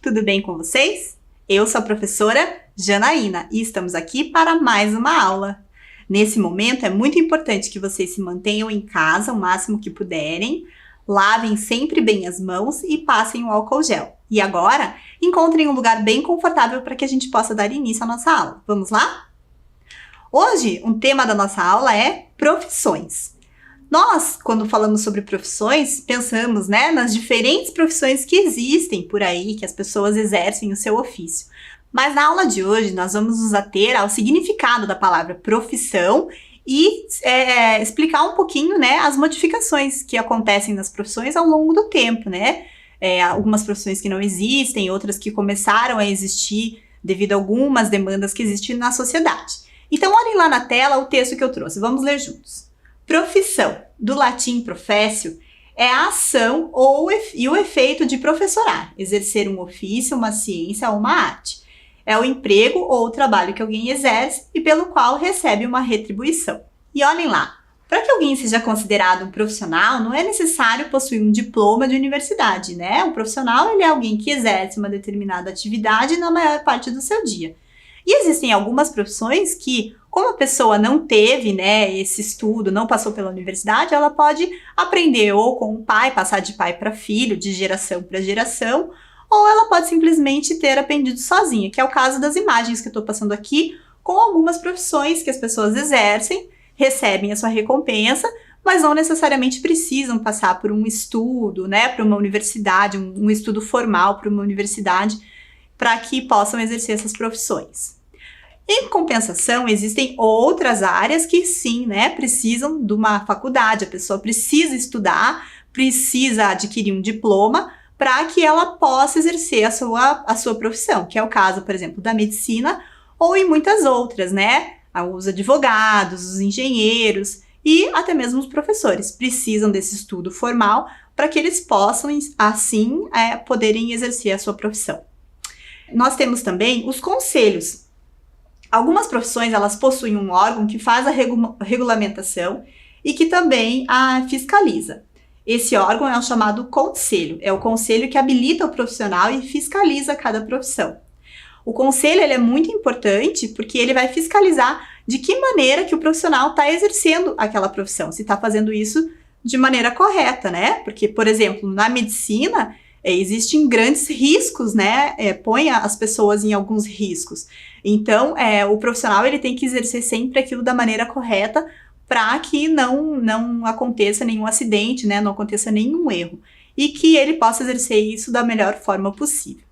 tudo bem com vocês? Eu sou a professora Janaína e estamos aqui para mais uma aula. Nesse momento é muito importante que vocês se mantenham em casa o máximo que puderem, lavem sempre bem as mãos e passem o álcool gel. E agora, encontrem um lugar bem confortável para que a gente possa dar início à nossa aula. Vamos lá? Hoje, o tema da nossa aula é profissões. Nós, quando falamos sobre profissões, pensamos, nas diferentes profissões que existem por aí, que as pessoas exercem o seu ofício. Mas na aula de hoje, nós vamos nos ater ao significado da palavra profissão e explicar um pouquinho, as modificações que acontecem nas profissões ao longo do tempo, algumas profissões que não existem, outras que começaram a existir devido a algumas demandas que existem na sociedade. Então, olhem lá na tela o texto que eu trouxe. Vamos ler juntos. Profissão, do latim professio, é a ação e o efeito de professorar, exercer um ofício, uma ciência ou uma arte. É o emprego ou o trabalho que alguém exerce e pelo qual recebe uma retribuição. E olhem lá, para que alguém seja considerado um profissional, não é necessário possuir um diploma de universidade, Um profissional, ele é alguém que exerce uma determinada atividade na maior parte do seu dia. E existem algumas profissões que, como a pessoa não teve, esse estudo, não passou pela universidade, ela pode aprender ou com o pai, passar de pai para filho, de geração para geração, ou ela pode simplesmente ter aprendido sozinha, que é o caso das imagens que eu estou passando aqui, com algumas profissões que as pessoas exercem, recebem a sua recompensa, mas não necessariamente precisam passar por um estudo, para uma universidade, um estudo formal para uma universidade, para que possam exercer essas profissões. Em compensação, existem outras áreas que sim, precisam de uma faculdade, a pessoa precisa estudar, precisa adquirir um diploma para que ela possa exercer a sua profissão, que é o caso, por exemplo, da medicina ou em muitas outras, Os advogados, os engenheiros e até mesmo os professores precisam desse estudo formal para que eles possam, assim, poderem exercer a sua profissão. Nós temos também os conselhos. Algumas profissões, elas possuem um órgão que faz a regulamentação e que também a fiscaliza. Esse órgão é o chamado conselho. É o conselho que habilita o profissional e fiscaliza cada profissão. O conselho ele é muito importante porque ele vai fiscalizar de que maneira que o profissional está exercendo aquela profissão, se está fazendo isso de maneira correta, Porque, por exemplo, na medicina, existem grandes riscos, põe as pessoas em alguns riscos. Então, o profissional ele tem que exercer sempre aquilo da maneira correta para que não aconteça nenhum acidente, não aconteça nenhum erro. E que ele possa exercer isso da melhor forma possível.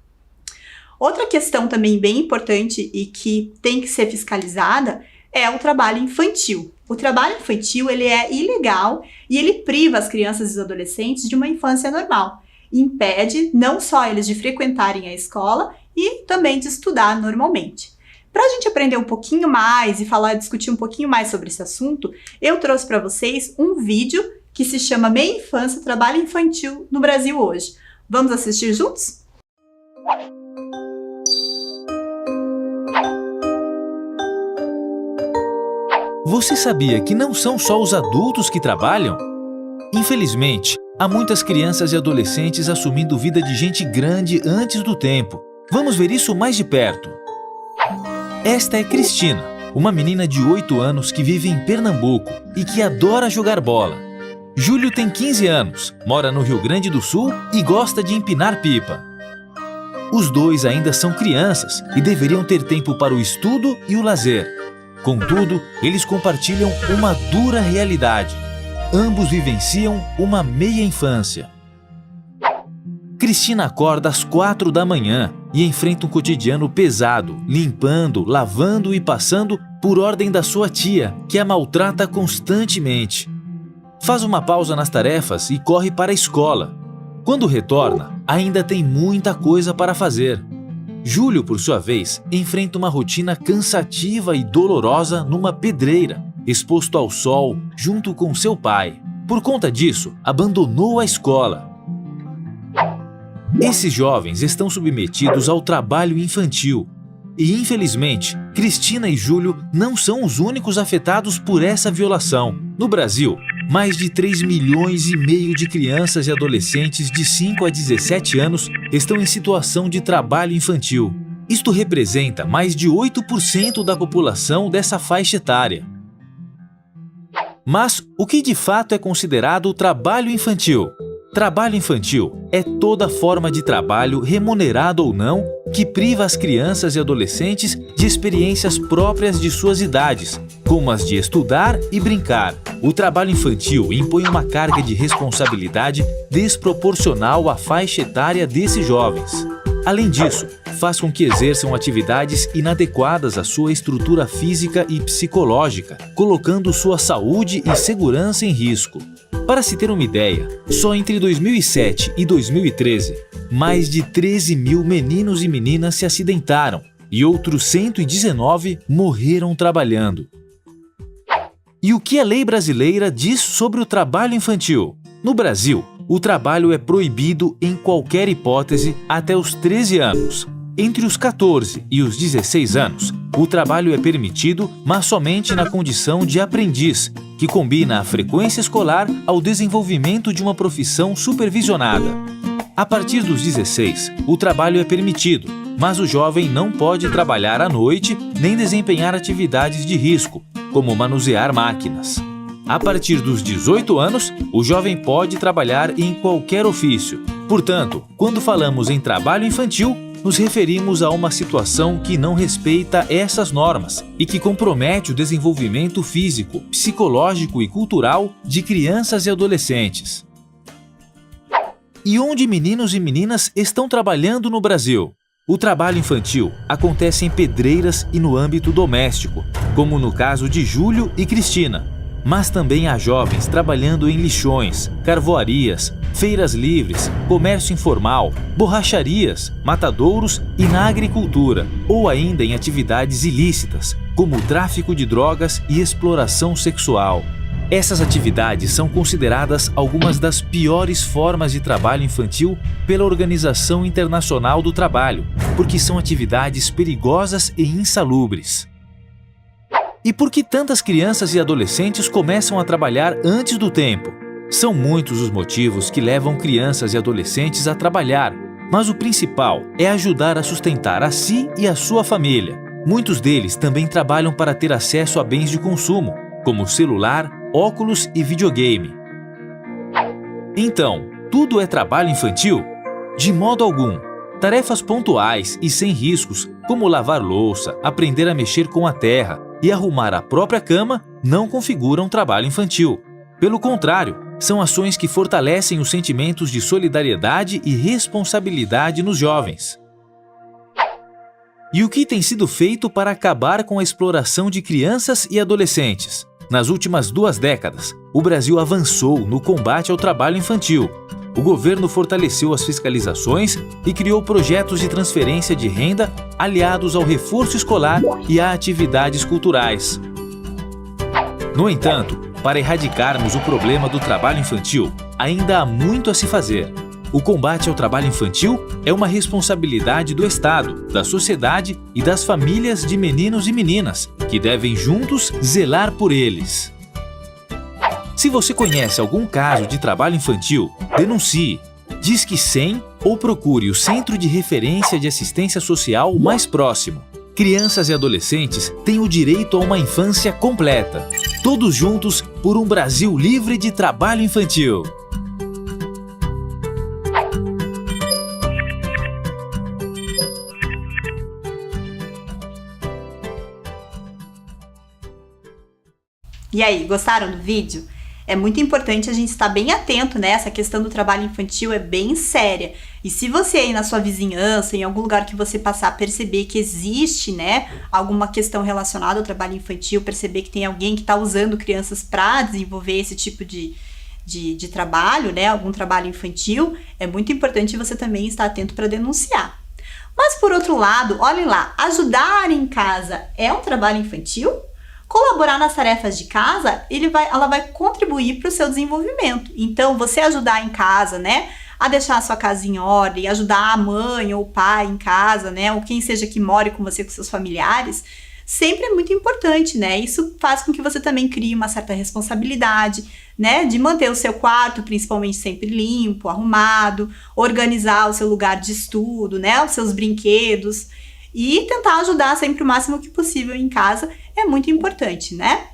Outra questão também bem importante e que tem que ser fiscalizada é o trabalho infantil. O trabalho infantil ele é ilegal e ele priva as crianças e os adolescentes de uma infância normal. Impede não só eles de frequentarem a escola e também de estudar normalmente. Para a gente aprender um pouquinho mais e discutir um pouquinho mais sobre esse assunto, eu trouxe para vocês um vídeo que se chama Meia Infância, Trabalho Infantil no Brasil Hoje. Vamos assistir juntos? Você sabia que não são só os adultos que trabalham? Infelizmente, há muitas crianças e adolescentes assumindo vida de gente grande antes do tempo. Vamos ver isso mais de perto. Esta é Cristina, uma menina de 8 anos que vive em Pernambuco e que adora jogar bola. Júlio tem 15 anos, mora no Rio Grande do Sul e gosta de empinar pipa. Os dois ainda são crianças e deveriam ter tempo para o estudo e o lazer. Contudo, eles compartilham uma dura realidade. Ambos vivenciam uma meia infância. Cristina acorda às 4 da manhã e enfrenta um cotidiano pesado, limpando, lavando e passando por ordem da sua tia, que a maltrata constantemente. Faz uma pausa nas tarefas e corre para a escola. Quando retorna, ainda tem muita coisa para fazer. Júlio, por sua vez, enfrenta uma rotina cansativa e dolorosa numa pedreira, exposto ao sol junto com seu pai. Por conta disso, abandonou a escola. Esses jovens estão submetidos ao trabalho infantil. E, infelizmente, Cristina e Júlio não são os únicos afetados por essa violação. No Brasil, mais de 3,5 milhões de crianças e adolescentes de 5 a 17 anos estão em situação de trabalho infantil. Isto representa mais de 8% da população dessa faixa etária. Mas o que de fato é considerado trabalho infantil? Trabalho infantil é toda forma de trabalho, remunerado ou não, que priva as crianças e adolescentes de experiências próprias de suas idades, como as de estudar e brincar. O trabalho infantil impõe uma carga de responsabilidade desproporcional à faixa etária desses jovens. Além disso, faz com que exerçam atividades inadequadas à sua estrutura física e psicológica, colocando sua saúde e segurança em risco. Para se ter uma ideia, só entre 2007 e 2013, mais de 13 mil meninos e meninas se acidentaram e outros 119 morreram trabalhando. E o que a lei brasileira diz sobre o trabalho infantil? No Brasil, o trabalho é proibido em qualquer hipótese até os 13 anos. Entre os 14 e os 16 anos, o trabalho é permitido, mas somente na condição de aprendiz, que combina a frequência escolar ao desenvolvimento de uma profissão supervisionada. A partir dos 16, o trabalho é permitido, mas o jovem não pode trabalhar à noite nem desempenhar atividades de risco, como manusear máquinas. A partir dos 18 anos, o jovem pode trabalhar em qualquer ofício. Portanto, quando falamos em trabalho infantil, nos referimos a uma situação que não respeita essas normas e que compromete o desenvolvimento físico, psicológico e cultural de crianças e adolescentes. E onde meninos e meninas estão trabalhando no Brasil? O trabalho infantil acontece em pedreiras e no âmbito doméstico, como no caso de Júlio e Cristina. Mas também há jovens trabalhando em lixões, carvoarias, feiras livres, comércio informal, borracharias, matadouros e na agricultura, ou ainda em atividades ilícitas, como o tráfico de drogas e exploração sexual. Essas atividades são consideradas algumas das piores formas de trabalho infantil pela Organização Internacional do Trabalho, porque são atividades perigosas e insalubres. E por que tantas crianças e adolescentes começam a trabalhar antes do tempo? São muitos os motivos que levam crianças e adolescentes a trabalhar, mas o principal é ajudar a sustentar a si e a sua família. Muitos deles também trabalham para ter acesso a bens de consumo, como celular, óculos e videogame. Então, tudo é trabalho infantil? De modo algum. Tarefas pontuais e sem riscos, como lavar louça, aprender a mexer com a terra e arrumar a própria cama, não configuram trabalho infantil. Pelo contrário, são ações que fortalecem os sentimentos de solidariedade e responsabilidade nos jovens. E o que tem sido feito para acabar com a exploração de crianças e adolescentes? Nas últimas 2 décadas, o Brasil avançou no combate ao trabalho infantil. O governo fortaleceu as fiscalizações e criou projetos de transferência de renda aliados ao reforço escolar e a atividades culturais. No entanto, para erradicarmos o problema do trabalho infantil, ainda há muito a se fazer. O combate ao trabalho infantil é uma responsabilidade do Estado, da sociedade e das famílias de meninos e meninas, que devem juntos zelar por eles. Se você conhece algum caso de trabalho infantil, denuncie, Disque 100 ou procure o Centro de Referência de Assistência Social mais próximo. Crianças e adolescentes têm o direito a uma infância completa. Todos juntos por um Brasil livre de trabalho infantil. E aí, gostaram do vídeo? É muito importante a gente estar bem atento, né? Essa questão do trabalho infantil é bem séria. E se você aí na sua vizinhança, em algum lugar que você passar, perceber que existe, né, alguma questão relacionada ao trabalho infantil, perceber que tem alguém que está usando crianças para desenvolver esse tipo de trabalho, né, algum trabalho infantil, é muito importante você também estar atento para denunciar. Mas por outro lado, olhem lá, ajudar em casa é um trabalho infantil? Colaborar nas tarefas de casa, ela vai contribuir para o seu desenvolvimento. Então, você ajudar em casa, né, a deixar a sua casa em ordem, ajudar a mãe ou o pai em casa, né, ou quem seja que more com você, com seus familiares, sempre é muito importante, né? Isso faz com que você também crie uma certa responsabilidade, né? De manter o seu quarto, principalmente, sempre limpo, arrumado, organizar o seu lugar de estudo, né? Os seus brinquedos e tentar ajudar sempre o máximo que possível em casa é muito importante, né?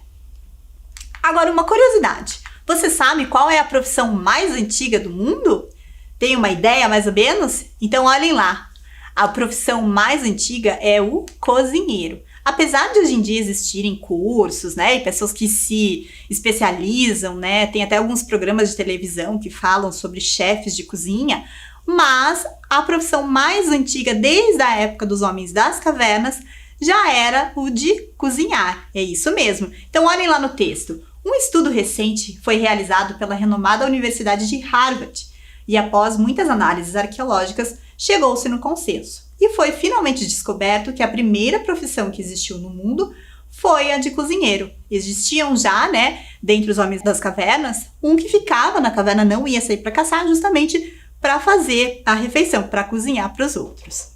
Agora, uma curiosidade. Você sabe qual é a profissão mais antiga do mundo? Tem uma ideia, mais ou menos? Então, olhem lá. A profissão mais antiga é o cozinheiro. Apesar de hoje em dia existirem cursos, né, e pessoas que se especializam, né, tem até alguns programas de televisão que falam sobre chefes de cozinha, mas a profissão mais antiga, desde a época dos homens das cavernas, já era o de cozinhar. É isso mesmo. Então, olhem lá no texto. Um estudo recente foi realizado pela renomada Universidade de Harvard e, após muitas análises arqueológicas, chegou-se no consenso. E foi finalmente descoberto que a primeira profissão que existiu no mundo foi a de cozinheiro. Existiam já, né, dentre os homens das cavernas, um que ficava na caverna, não ia sair para caçar, justamente para fazer a refeição, para cozinhar para os outros.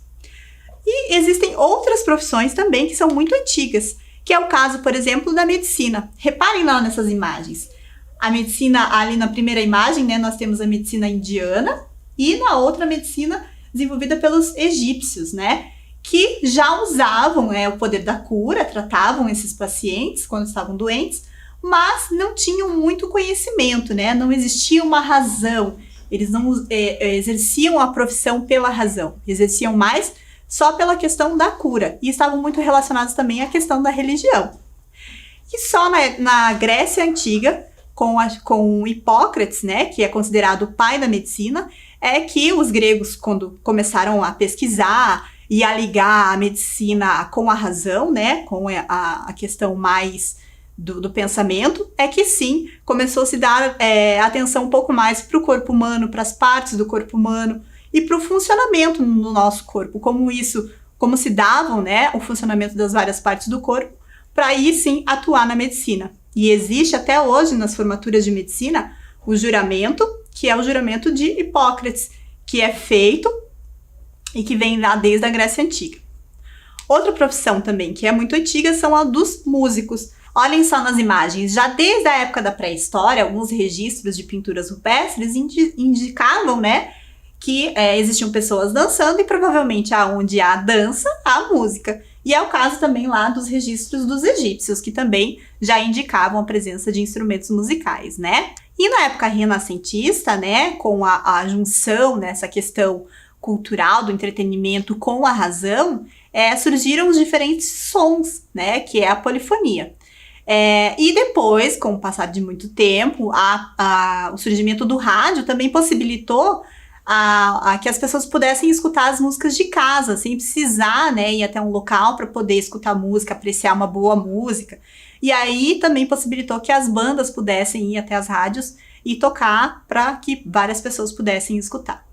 E existem outras profissões também que são muito antigas, que é o caso, por exemplo, da medicina. Reparem lá nessas imagens. A medicina, ali na primeira imagem, né, nós temos a medicina indiana e na outra a medicina desenvolvida pelos egípcios, né, que já usavam o poder da cura, tratavam esses pacientes quando estavam doentes, mas não tinham muito conhecimento, né, não existia uma razão, eles não exerciam a profissão pela razão, exerciam mais só pela questão da cura, e estavam muito relacionados também à questão da religião. E só na Grécia Antiga, com Hipócrates, né, que é considerado o pai da medicina, é que os gregos, quando começaram a pesquisar e a ligar a medicina com a razão, né, com a questão mais do pensamento, é que sim, começou a se dar atenção um pouco mais para o corpo humano, para as partes do corpo humano e para o funcionamento no nosso corpo, como se davam, né, o funcionamento das várias partes do corpo, para aí sim atuar na medicina. E existe até hoje nas formaturas de medicina o juramento, que é o juramento de Hipócrates, que é feito e que vem lá desde a Grécia Antiga. Outra profissão também que é muito antiga são a dos músicos. Olhem só nas imagens, já desde a época da pré-história, alguns registros de pinturas rupestres indicavam, né, que existiam pessoas dançando e provavelmente aonde há dança, há música. E é o caso também lá dos registros dos egípcios, que também já indicavam a presença de instrumentos musicais, né? E na época renascentista, né, com a junção nessa questão cultural do entretenimento com a razão, surgiram os diferentes sons, né, que é a polifonia. E depois, com o passar de muito tempo, o surgimento do rádio também possibilitou que as pessoas pudessem escutar as músicas de casa, sem precisar, né, ir até um local para poder escutar música, apreciar uma boa música. E aí também possibilitou que as bandas pudessem ir até as rádios e tocar para que várias pessoas pudessem escutar.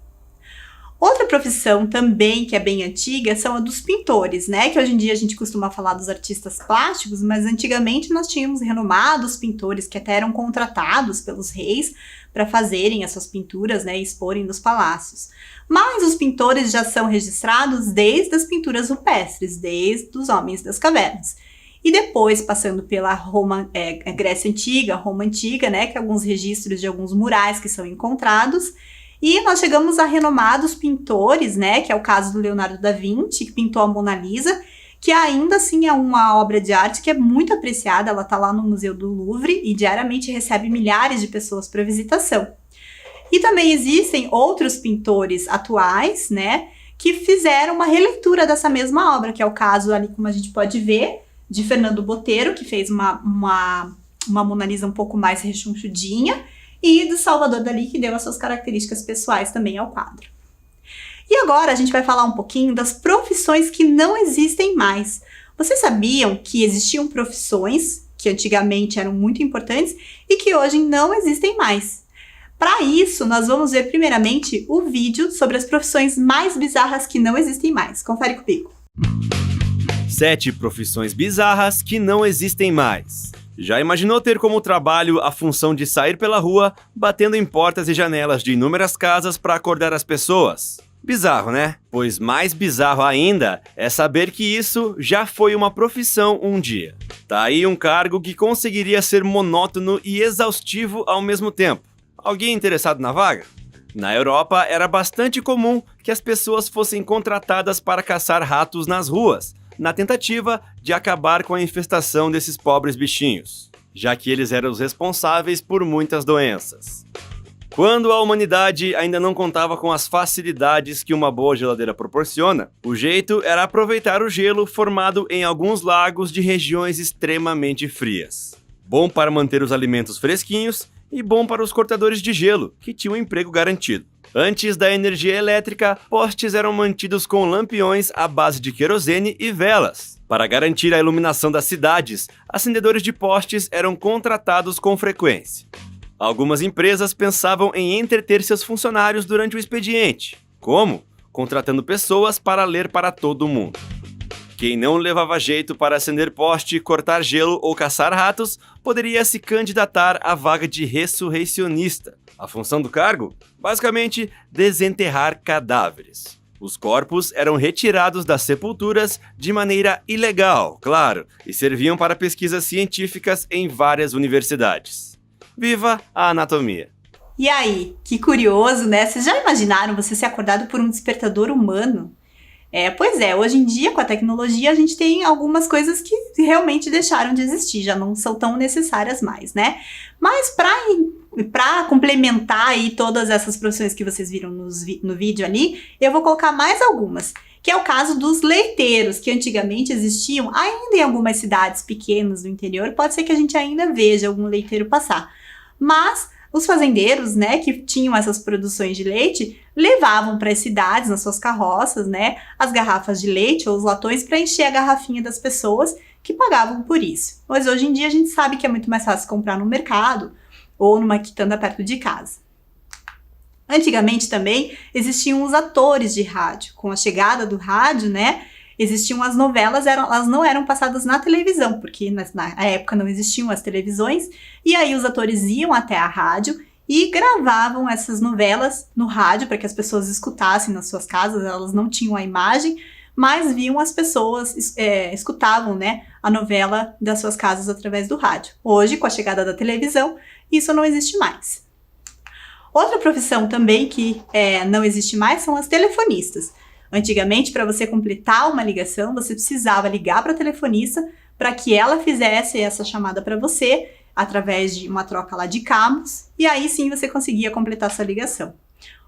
Outra profissão também que é bem antiga são a dos pintores, né? Que hoje em dia a gente costuma falar dos artistas plásticos, mas antigamente nós tínhamos renomados pintores que até eram contratados pelos reis para fazerem as suas pinturas, né, e exporem nos palácios. Mas os pintores já são registrados desde as pinturas rupestres, desde os homens das cavernas. E depois, passando pela Grécia Antiga, Roma Antiga, né, que é alguns registros de alguns murais que são encontrados, e nós chegamos a renomados pintores, né, que é o caso do Leonardo da Vinci, que pintou a Mona Lisa, que ainda assim é uma obra de arte que é muito apreciada, ela está lá no Museu do Louvre e diariamente recebe milhares de pessoas para visitação. E também existem outros pintores atuais, né, que fizeram uma releitura dessa mesma obra, que é o caso ali, como a gente pode ver, de Fernando Botelho, que fez uma Mona Lisa um pouco mais rechonchudinha, e do Salvador Dalí, que deu as suas características pessoais também ao quadro. E agora a gente vai falar um pouquinho das profissões que não existem mais. Vocês sabiam que existiam profissões que antigamente eram muito importantes e que hoje não existem mais? Para isso, nós vamos ver primeiramente o vídeo sobre as profissões mais bizarras que não existem mais. Confere comigo. 7 profissões bizarras que não existem mais. Já imaginou ter como trabalho a função de sair pela rua, batendo em portas e janelas de inúmeras casas para acordar as pessoas? Bizarro, né? Pois mais bizarro ainda é saber que isso já foi uma profissão um dia. Tá aí um cargo que conseguiria ser monótono e exaustivo ao mesmo tempo. Alguém interessado na vaga? Na Europa, era bastante comum que as pessoas fossem contratadas para caçar ratos nas ruas, na tentativa de acabar com a infestação desses pobres bichinhos, já que eles eram os responsáveis por muitas doenças. Quando a humanidade ainda não contava com as facilidades que uma boa geladeira proporciona, o jeito era aproveitar o gelo formado em alguns lagos de regiões extremamente frias. Bom para manter os alimentos fresquinhos e bom para os cortadores de gelo, que tinham um emprego garantido. Antes da energia elétrica, postes eram mantidos com lampiões à base de querosene e velas. Para garantir a iluminação das cidades, acendedores de postes eram contratados com frequência. Algumas empresas pensavam em entreter seus funcionários durante o expediente. Como? Contratando pessoas para ler para todo mundo. Quem não levava jeito para acender poste, cortar gelo ou caçar ratos, poderia se candidatar à vaga de ressurreicionista. A função do cargo? Basicamente, desenterrar cadáveres. Os corpos eram retirados das sepulturas de maneira ilegal, claro, e serviam para pesquisas científicas em várias universidades. Viva a anatomia! E aí, que curioso, né? Vocês já imaginaram você ser acordado por um despertador humano? Pois é, hoje em dia, com a tecnologia, a gente tem algumas coisas que realmente deixaram de existir, já não são tão necessárias mais, né? Mas para complementar aí todas essas profissões que vocês viram no vídeo ali, eu vou colocar mais algumas, que é o caso dos leiteiros, que antigamente existiam ainda em algumas cidades pequenas do interior, pode ser que a gente ainda veja algum leiteiro passar. Mas os fazendeiros, né, que tinham essas produções de leite, levavam para as cidades, nas suas carroças, né, as garrafas de leite ou os latões para encher a garrafinha das pessoas que pagavam por isso. Mas hoje em dia a gente sabe que é muito mais fácil comprar no mercado ou numa quitanda perto de casa. Antigamente também existiam os atores de rádio. Com a chegada do rádio, né, existiam as novelas, elas não eram passadas na televisão, porque na época não existiam as televisões, e aí os atores iam até a rádio e gravavam essas novelas no rádio para que as pessoas escutassem nas suas casas. Elas não tinham a imagem, mas viam as pessoas, escutavam, né, a novela das suas casas através do rádio. Hoje, com a chegada da televisão, isso não existe mais. Outra profissão também que não existe mais são as telefonistas. Antigamente, para você completar uma ligação, você precisava ligar para a telefonista para que ela fizesse essa chamada para você, através de uma troca lá de cabos, e aí sim você conseguia completar sua ligação.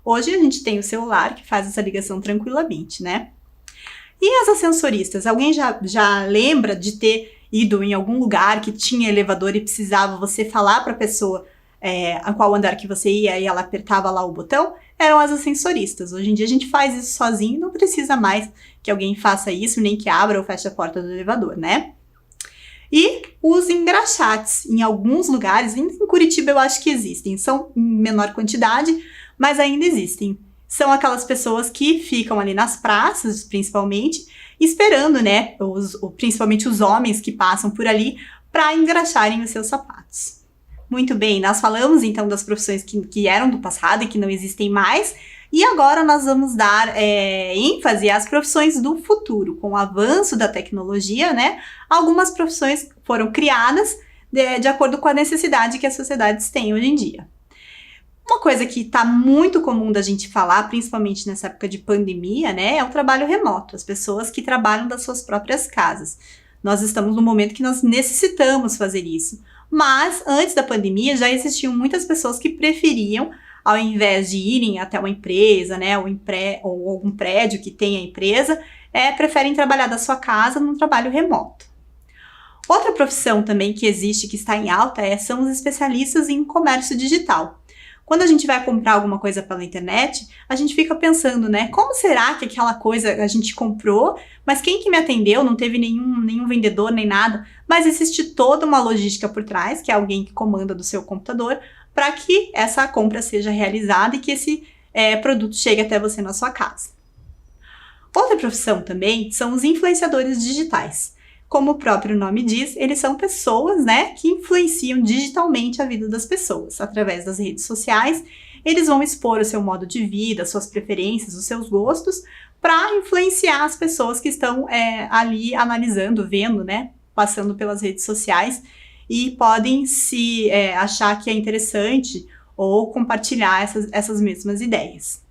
Hoje a gente tem o celular que faz essa ligação tranquilamente, né? E as ascensoristas? Alguém já lembra de ter ido em algum lugar que tinha elevador e precisava você falar para a pessoa a qual andar que você ia e ela apertava lá o botão? Eram as ascensoristas. Hoje em dia a gente faz isso sozinho, não precisa mais que alguém faça isso, nem que abra ou feche a porta do elevador, né? E os engraxates, em alguns lugares, em Curitiba eu acho que existem, são em menor quantidade, mas ainda existem. São aquelas pessoas que ficam ali nas praças, principalmente, esperando, né, principalmente os homens que passam por ali, para engraxarem os seus sapatos. Muito bem, nós falamos então das profissões que eram do passado e que não existem mais, e agora nós vamos dar ênfase às profissões do futuro. Com o avanço da tecnologia, né, algumas profissões foram criadas de acordo com a necessidade que as sociedades têm hoje em dia. Uma coisa que está muito comum da gente falar, principalmente nessa época de pandemia, né, é o trabalho remoto, as pessoas que trabalham das suas próprias casas. Nós estamos no momento que nós necessitamos fazer isso. Mas, antes da pandemia, já existiam muitas pessoas que preferiam, ao invés de irem até uma empresa, né, ou algum prédio que tenha empresa, preferem trabalhar da sua casa num trabalho remoto. Outra profissão também que existe, que está em alta, são os especialistas em comércio digital. Quando a gente vai comprar alguma coisa pela internet, a gente fica pensando, né, como será que aquela coisa a gente comprou, mas quem que me atendeu? Não teve nenhum vendedor, nem nada. Mas existe toda uma logística por trás, que é alguém que comanda do seu computador, para que essa compra seja realizada e que esse produto chegue até você na sua casa. Outra profissão também são os influenciadores digitais. como o próprio nome diz, eles são pessoas, né, que influenciam digitalmente a vida das pessoas. Através das redes sociais, eles vão expor o seu modo de vida, suas preferências, os seus gostos, para influenciar as pessoas que estão ali analisando, vendo, né, passando pelas redes sociais, e podem se achar que é interessante ou compartilhar essas mesmas ideias.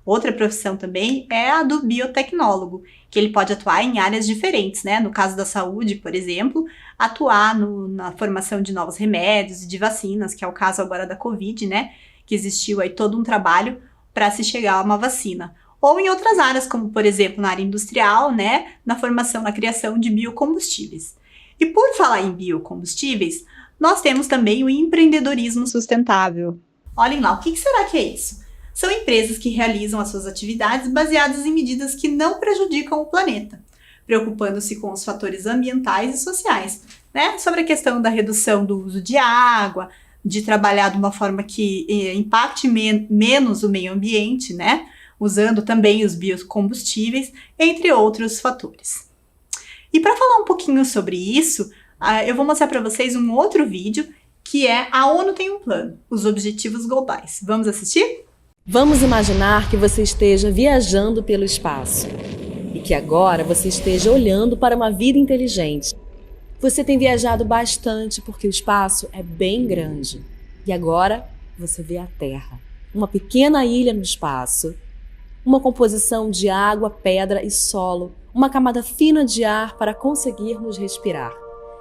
Outra profissão também é a do biotecnólogo, que ele pode atuar em áreas diferentes, né? No caso da saúde, por exemplo, atuar na formação de novos remédios e de vacinas, que é o caso agora da Covid, né? Que existiu aí todo um trabalho para se chegar a uma vacina. Ou em outras áreas, como por exemplo na área industrial, né? Na formação, na criação de biocombustíveis. E por falar em biocombustíveis, nós temos também o empreendedorismo sustentável. Olhem lá, o que será que é isso? São empresas que realizam as suas atividades baseadas em medidas que não prejudicam o planeta, preocupando-se com os fatores ambientais e sociais, né? Sobre a questão da redução do uso de água, de trabalhar de uma forma que impacte menos o meio ambiente, né? Usando também os biocombustíveis, entre outros fatores. E para falar um pouquinho sobre isso, eu vou mostrar para vocês um outro vídeo, que é A ONU tem um plano, os Objetivos Globais. Vamos assistir? Vamos imaginar que você esteja viajando pelo espaço e que agora você esteja olhando para uma vida inteligente. Você tem viajado bastante porque o espaço é bem grande. E agora você vê a Terra, uma pequena ilha no espaço, uma composição de água, pedra e solo, uma camada fina de ar para conseguirmos respirar.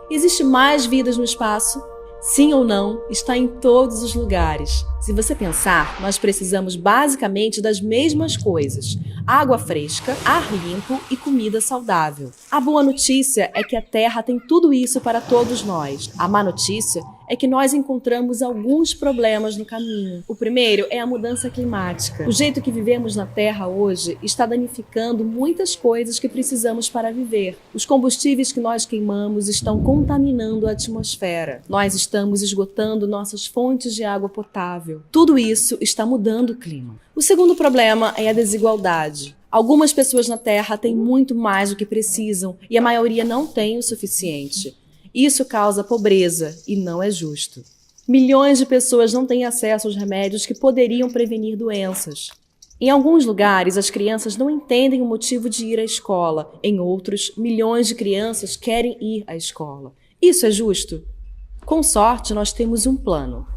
Existe mais vidas no espaço? Sim ou não, está em todos os lugares. Se você pensar, nós precisamos basicamente das mesmas coisas: água fresca, ar limpo e comida saudável. A boa notícia é que a Terra tem tudo isso para todos nós. A má notícia é que nós encontramos alguns problemas no caminho. O primeiro é a mudança climática. O jeito que vivemos na Terra hoje está danificando muitas coisas que precisamos para viver. Os combustíveis que nós queimamos estão contaminando a atmosfera. Nós estamos esgotando nossas fontes de água potável. Tudo isso está mudando o clima. O segundo problema é a desigualdade. Algumas pessoas na Terra têm muito mais do que precisam e a maioria não tem o suficiente. Isso causa pobreza e não é justo. Milhões de pessoas não têm acesso aos remédios que poderiam prevenir doenças. Em alguns lugares, as crianças não entendem o motivo de ir à escola. Em outros, milhões de crianças querem ir à escola. Isso é justo? Com sorte, nós temos um plano.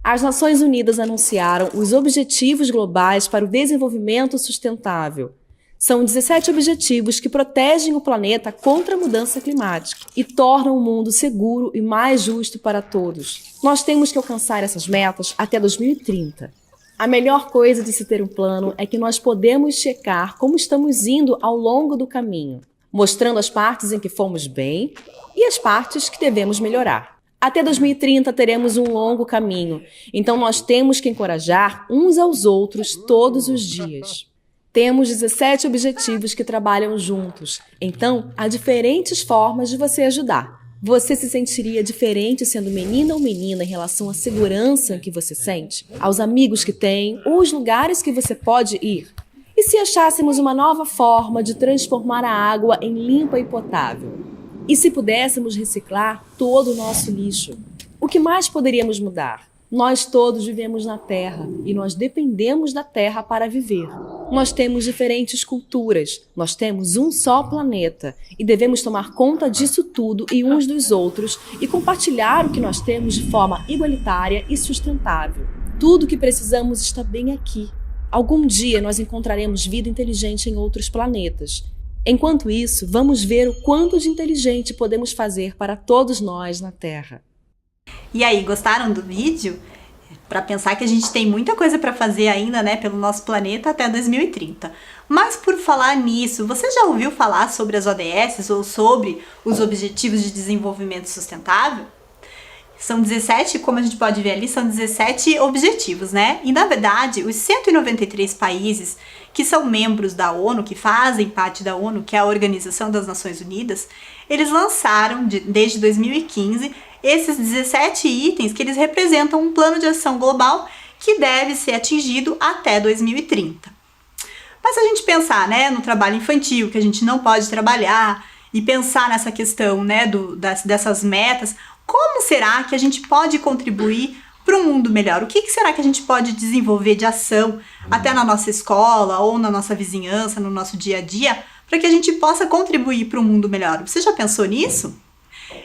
As Nações Unidas anunciaram os Objetivos Globais para o Desenvolvimento Sustentável. São 17 objetivos que protegem o planeta contra a mudança climática e tornam o mundo seguro e mais justo para todos. Nós temos que alcançar essas metas até 2030. A melhor coisa de se ter um plano é que nós podemos checar como estamos indo ao longo do caminho, mostrando as partes em que fomos bem e as partes que devemos melhorar. Até 2030 teremos um longo caminho, então nós temos que encorajar uns aos outros todos os dias. Temos 17 objetivos que trabalham juntos, então há diferentes formas de você ajudar. Você se sentiria diferente sendo menina ou menina em relação à segurança que você sente, aos amigos que tem ou os lugares que você pode ir? E se achássemos uma nova forma de transformar a água em limpa e potável? E se pudéssemos reciclar todo o nosso lixo? O que mais poderíamos mudar? Nós todos vivemos na Terra e nós dependemos da Terra para viver. Nós temos diferentes culturas, nós temos um só planeta e devemos tomar conta disso tudo e uns dos outros e compartilhar o que nós temos de forma igualitária e sustentável. Tudo o que precisamos está bem aqui. Algum dia nós encontraremos vida inteligente em outros planetas. Enquanto isso, vamos ver o quanto de inteligente podemos fazer para todos nós na Terra. E aí, gostaram do vídeo? Para pensar que a gente tem muita coisa para fazer ainda, né, pelo nosso planeta até 2030. Mas por falar nisso, você já ouviu falar sobre as ODS ou sobre os Objetivos de Desenvolvimento Sustentável? São 17, como a gente pode ver ali, são 17 objetivos, né? E na verdade, os 193 países que são membros da ONU, que fazem parte da ONU, que é a Organização das Nações Unidas, eles lançaram, desde 2015, esses 17 itens que eles representam um plano de ação global que deve ser atingido até 2030. Mas se a gente pensar, né, no trabalho infantil, que a gente não pode trabalhar, e pensar nessa questão, né, dessas metas, como será que a gente pode contribuir para um mundo melhor? O que será que a gente pode desenvolver de ação até na nossa escola ou na nossa vizinhança, no nosso dia a dia, para que a gente possa contribuir para um mundo melhor? Você já pensou nisso?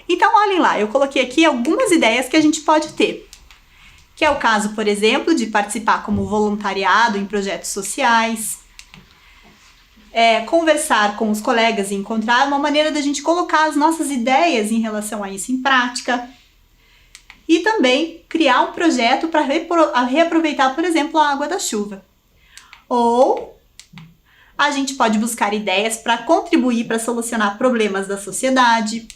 Então, olhem lá, eu coloquei aqui algumas ideias que a gente pode ter. Que é o caso, por exemplo, de participar como voluntariado em projetos sociais, conversar com os colegas e encontrar uma maneira da gente colocar as nossas ideias em relação a isso em prática. E também criar um projeto para reaproveitar, por exemplo, a água da chuva. Ou a gente pode buscar ideias para contribuir para solucionar problemas da sociedade.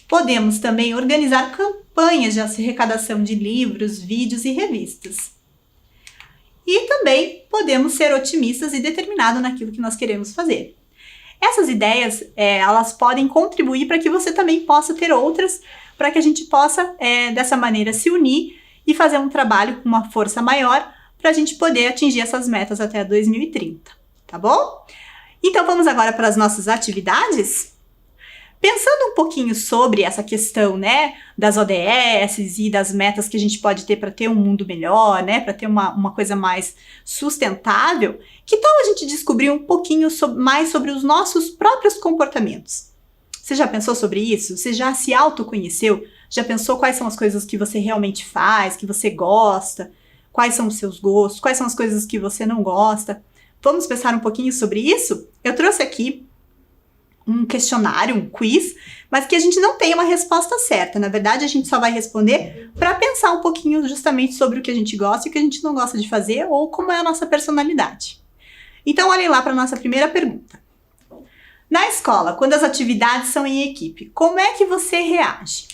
Podemos também organizar campanhas de arrecadação de livros, vídeos e revistas. E também podemos ser otimistas e determinados naquilo que nós queremos fazer. Essas ideias, elas podem contribuir para que você também possa ter outras, para que a gente possa, dessa maneira, se unir e fazer um trabalho com uma força maior para a gente poder atingir essas metas até 2030, tá bom? Então, vamos agora para as nossas atividades? Pensando um pouquinho sobre essa questão, né, das ODS e das metas que a gente pode ter para ter um mundo melhor, né, para ter uma coisa mais sustentável, que tal a gente descobrir um pouquinho mais sobre os nossos próprios comportamentos? Você já pensou sobre isso? Você já se autoconheceu? Já pensou quais são as coisas que você realmente faz, que você gosta? Quais são os seus gostos? Quais são as coisas que você não gosta? Vamos pensar um pouquinho sobre isso? Eu trouxe aqui um questionário, um quiz, mas que a gente não tem uma resposta certa. Na verdade, a gente só vai responder para pensar um pouquinho justamente sobre o que a gente gosta e o que a gente não gosta de fazer ou como é a nossa personalidade. Então, olhem lá para a nossa primeira pergunta. Na escola, quando as atividades são em equipe, como é que você reage?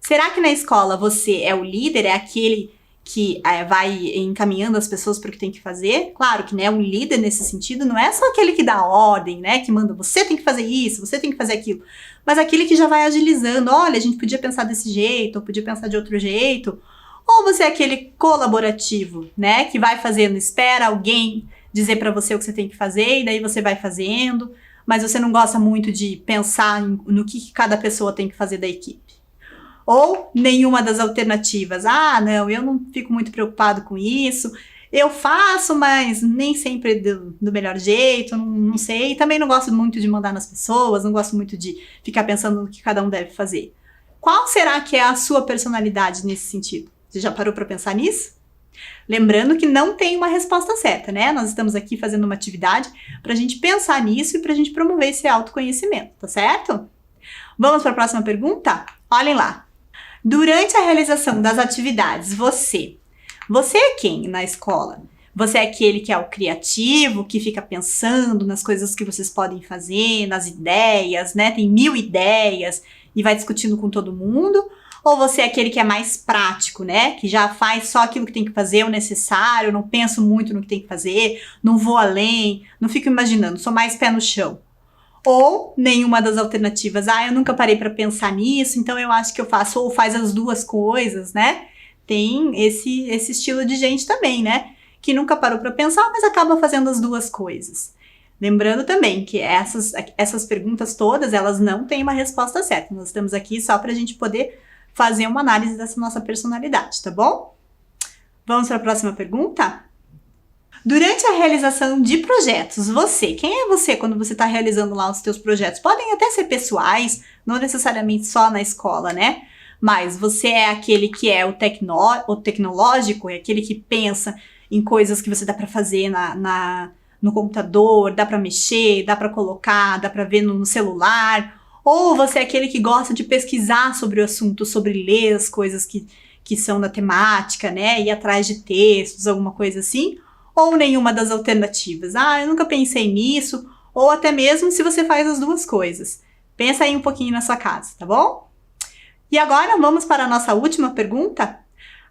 Será que na escola você é o líder, é aquele que vai encaminhando as pessoas para o que tem que fazer? Claro que, né, um líder nesse sentido não é só aquele que dá ordem, né, que manda você tem que fazer isso, você tem que fazer aquilo, mas aquele que já vai agilizando, olha, a gente podia pensar desse jeito, ou podia pensar de outro jeito, ou você é aquele colaborativo, né, que vai fazendo, espera alguém dizer para você o que você tem que fazer e daí você vai fazendo, mas você não gosta muito de pensar no que cada pessoa tem que fazer da equipe. Ou nenhuma das alternativas. Ah, não, eu não fico muito preocupado com isso. Eu faço, mas nem sempre do melhor jeito, não sei. Também não gosto muito de mandar nas pessoas, não gosto muito de ficar pensando no que cada um deve fazer. Qual será que é a sua personalidade nesse sentido? Você já parou para pensar nisso? Lembrando que não tem uma resposta certa, né? Nós estamos aqui fazendo uma atividade para a gente pensar nisso e para a gente promover esse autoconhecimento, tá certo? Vamos para a próxima pergunta? Olhem lá. Durante a realização das atividades, você é quem na escola? Você é aquele que é o criativo, que fica pensando nas coisas que vocês podem fazer, nas ideias, né? Tem 1000 ideias e vai discutindo com todo mundo? Ou você é aquele que é mais prático, né? Que já faz só aquilo que tem que fazer, o necessário, não penso muito no que tem que fazer, não vou além, não fico imaginando, sou mais pé no chão. Ou nenhuma das alternativas. Ah, eu nunca parei para pensar nisso, então eu acho que eu faço, ou faz as duas coisas, né? Tem esse estilo de gente também, né? Que nunca parou para pensar, mas acaba fazendo as duas coisas. Lembrando também que essas perguntas todas, elas não têm uma resposta certa. Nós estamos aqui só para a gente poder fazer uma análise dessa nossa personalidade, tá bom? Vamos para a próxima pergunta? Durante a realização de projetos, quem é você quando você está realizando lá os teus projetos? Podem até ser pessoais, não necessariamente só na escola, né? Mas você é aquele que é o tecnológico, é aquele que pensa em coisas que você dá para fazer no computador, dá para mexer, dá para colocar, dá para ver no celular. Ou você é aquele que gosta de pesquisar sobre o assunto, sobre ler as coisas que são da temática, né? Ir atrás de textos, alguma coisa assim. Ou nenhuma das alternativas. Ah, eu nunca pensei nisso. Ou até mesmo se você faz as duas coisas. Pensa aí um pouquinho na sua casa, tá bom? E agora vamos para a nossa última pergunta.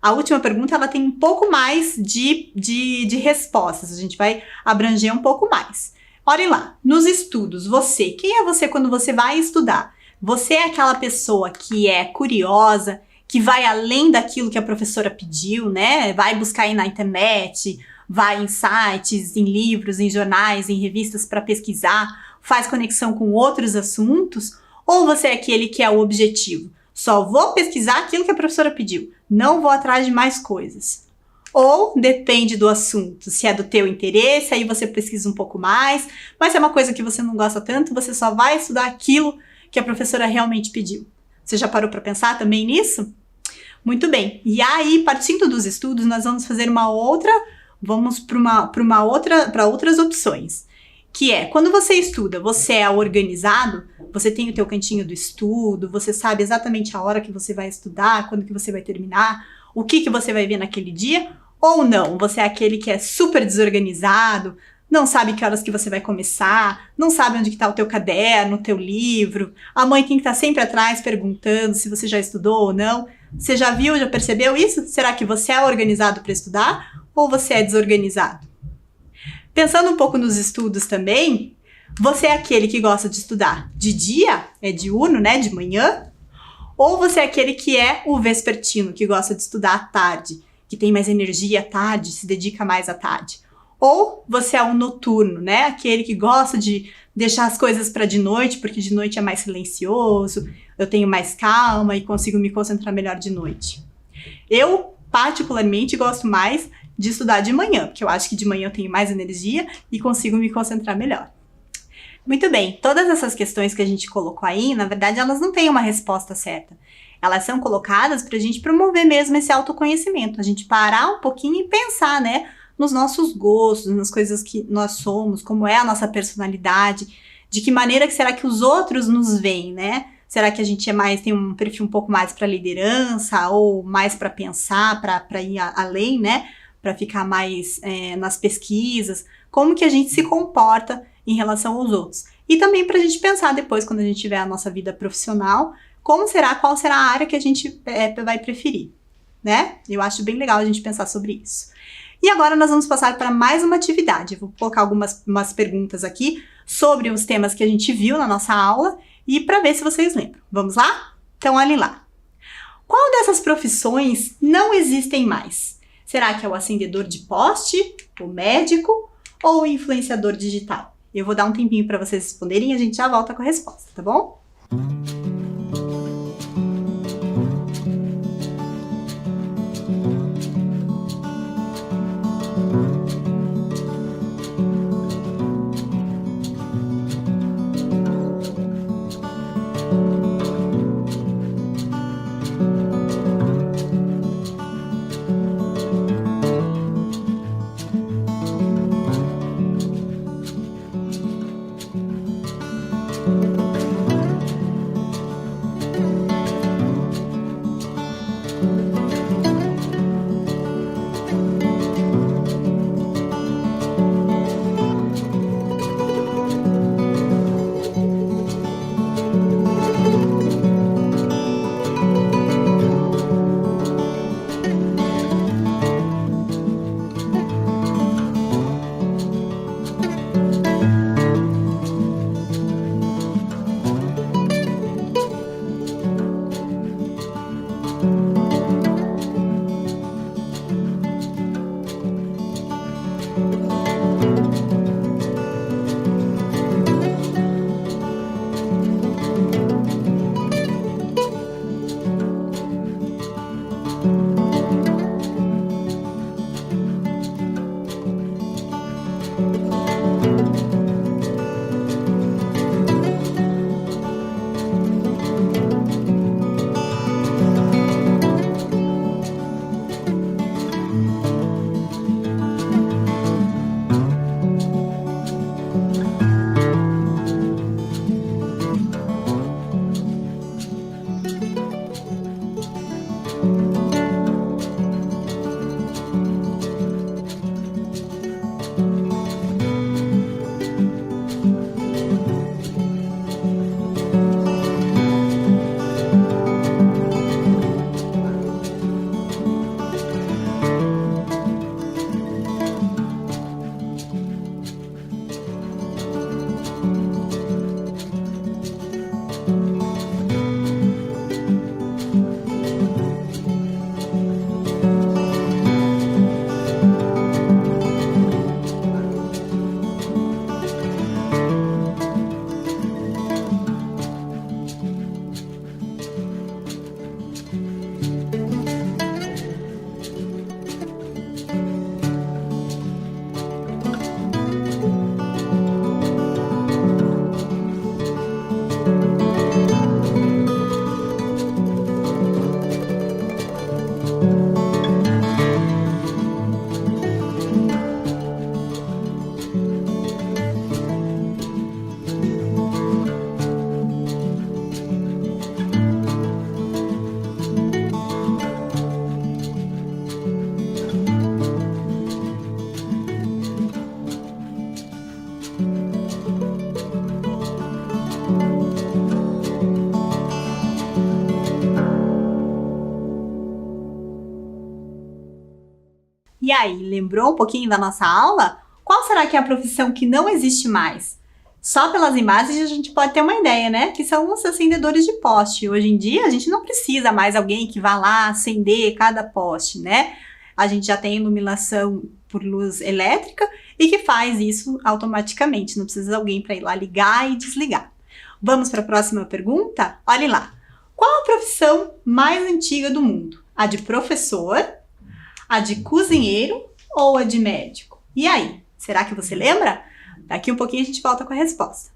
A última pergunta, ela tem um pouco mais de respostas. A gente vai abranger um pouco mais. Olhem lá, nos estudos, quem é você quando você vai estudar? Você é aquela pessoa que é curiosa, que vai além daquilo que a professora pediu, né? Vai buscar aí na internet, vai em sites, em livros, em jornais, em revistas para pesquisar, faz conexão com outros assuntos? Ou você é aquele que é o objetivo? Só vou pesquisar aquilo que a professora pediu, não vou atrás de mais coisas. Ou depende do assunto, se é do teu interesse, aí você pesquisa um pouco mais, mas se é uma coisa que você não gosta tanto, você só vai estudar aquilo que a professora realmente pediu. Você já parou para pensar também nisso? Muito bem. E aí, partindo dos estudos, nós vamos fazer vamos para outras opções. Que é, quando você estuda, você é organizado, você tem o teu cantinho do estudo, você sabe exatamente a hora que você vai estudar, quando que você vai terminar, o que você vai ver naquele dia, ou não, você é aquele que é super desorganizado, não sabe que horas que você vai começar, não sabe onde está o teu caderno, o teu livro, a mãe tem que estar sempre atrás perguntando se você já estudou ou não. Você já viu, já percebeu isso? Será que você é organizado para estudar ou você é desorganizado? Pensando um pouco nos estudos também, você é aquele que gosta de estudar de dia, é diurno, né, de manhã? Ou você é aquele que é o vespertino, que gosta de estudar à tarde, que tem mais energia à tarde, se dedica mais à tarde? Ou você é o noturno, né, aquele que gosta de deixar as coisas para de noite, porque de noite é mais silencioso, eu tenho mais calma e consigo me concentrar melhor de noite? Eu, particularmente, gosto mais de estudar de manhã, porque eu acho que de manhã eu tenho mais energia e consigo me concentrar melhor. Muito bem, todas essas questões que a gente colocou aí, na verdade, elas não têm uma resposta certa. Elas são colocadas para a gente promover mesmo esse autoconhecimento, a gente parar um pouquinho e pensar, né, nos nossos gostos, nas coisas que nós somos, como é a nossa personalidade, de que maneira que será que os outros nos veem, né? Será que a gente tem um perfil um pouco mais para liderança ou mais para pensar, para ir além, né? Para ficar mais nas pesquisas, como que a gente se comporta em relação aos outros. E também para a gente pensar depois, quando a gente tiver a nossa vida profissional, qual será a área que a gente vai preferir, né? Eu acho bem legal a gente pensar sobre isso. E agora nós vamos passar para mais uma atividade. Eu vou colocar umas perguntas aqui sobre os temas que a gente viu na nossa aula e para ver se vocês lembram. Vamos lá? Então, olhem lá. Qual dessas profissões não existem mais? Será que é o acendedor de poste, o médico ou o influenciador digital? Eu vou dar um tempinho para vocês responderem e a gente já volta com a resposta, tá bom? aí, lembrou um pouquinho da nossa aula? Qual será que é a profissão que não existe mais? Só pelas imagens a gente pode ter uma ideia, né? Que são os acendedores de poste. Hoje em dia a gente não precisa mais alguém que vá lá acender cada poste, né? A gente já tem iluminação por luz elétrica e que faz isso automaticamente. Não precisa de alguém para ir lá ligar e desligar. Vamos para a próxima pergunta? Olhe lá. Qual a profissão mais antiga do mundo? A de professor, a de cozinheiro ou a de médico? E aí, será que você lembra? Daqui um pouquinho a gente volta com a resposta.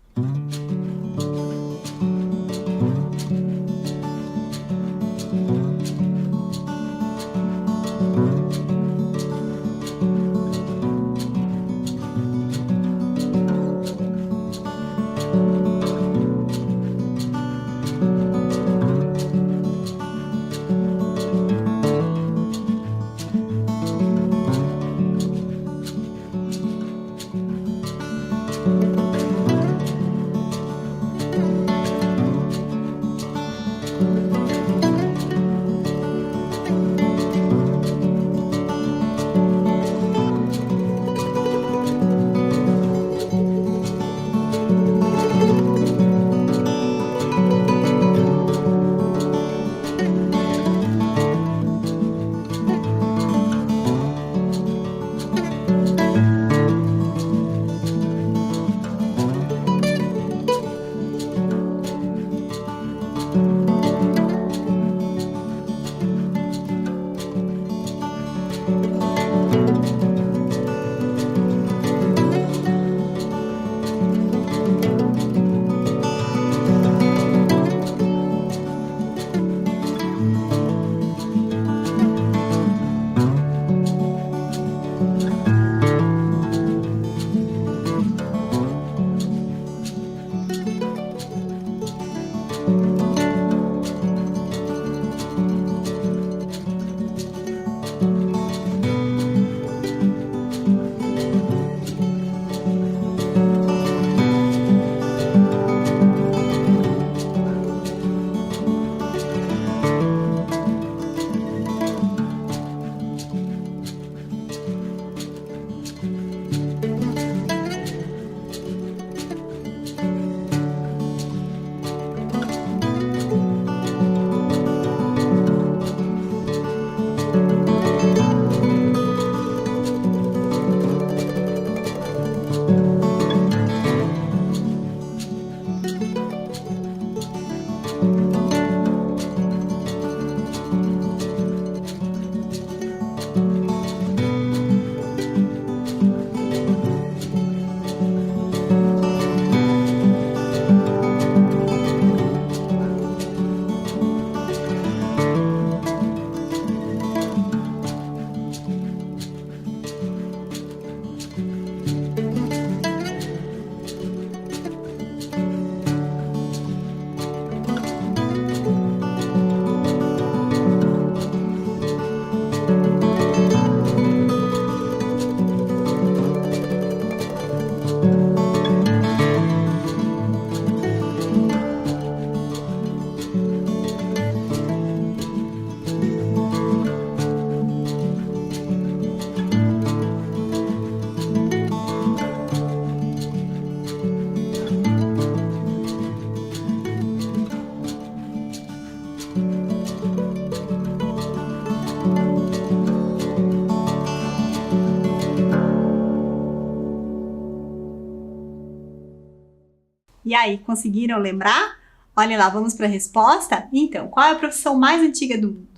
E aí, conseguiram lembrar? Olha lá, vamos para a resposta? Então, qual é a profissão mais antiga do mundo?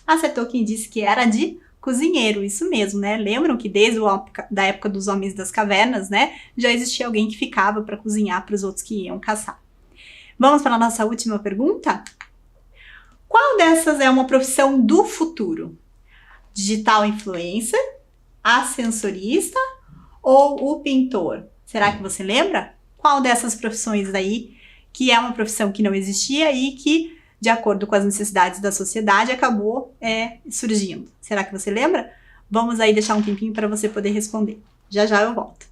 Acertou quem disse que era de cozinheiro, isso mesmo, né? Lembram que desde da época dos homens das cavernas, né, já existia alguém que ficava para cozinhar para os outros que iam caçar. Vamos para a nossa última pergunta? Qual dessas é uma profissão do futuro? Digital influencer, ascensorista ou o pintor? Será que você lembra? Qual dessas profissões aí que é uma profissão que não existia e que, de acordo com as necessidades da sociedade, acabou surgindo? Será que você lembra? Vamos aí deixar um tempinho para você poder responder. Já já eu volto.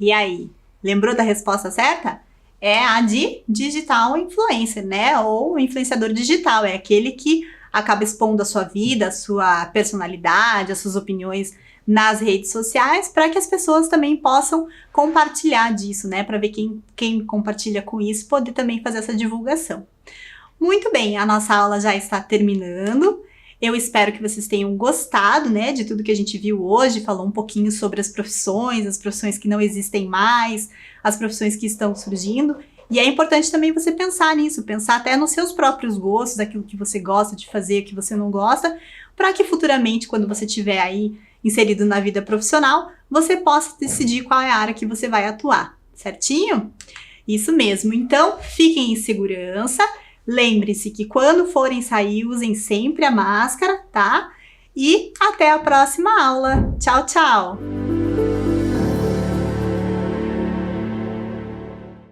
E aí, lembrou da resposta certa? É a de digital influencer, né? Ou influenciador digital, é aquele que acaba expondo a sua vida, a sua personalidade, as suas opiniões nas redes sociais, para que as pessoas também possam compartilhar disso, né? Para ver quem compartilha com isso, poder também fazer essa divulgação. Muito bem, a nossa aula já está terminando. Eu espero que vocês tenham gostado, né, de tudo que a gente viu hoje, falou um pouquinho sobre as profissões que não existem mais, as profissões que estão surgindo. E é importante também você pensar nisso, pensar até nos seus próprios gostos, aquilo que você gosta de fazer, o que você não gosta, para que futuramente, quando você estiver aí inserido na vida profissional, você possa decidir qual é a área que você vai atuar, certinho? Isso mesmo, então fiquem em segurança, lembre-se que quando forem sair, usem sempre a máscara, tá? E até a próxima aula. Tchau, tchau!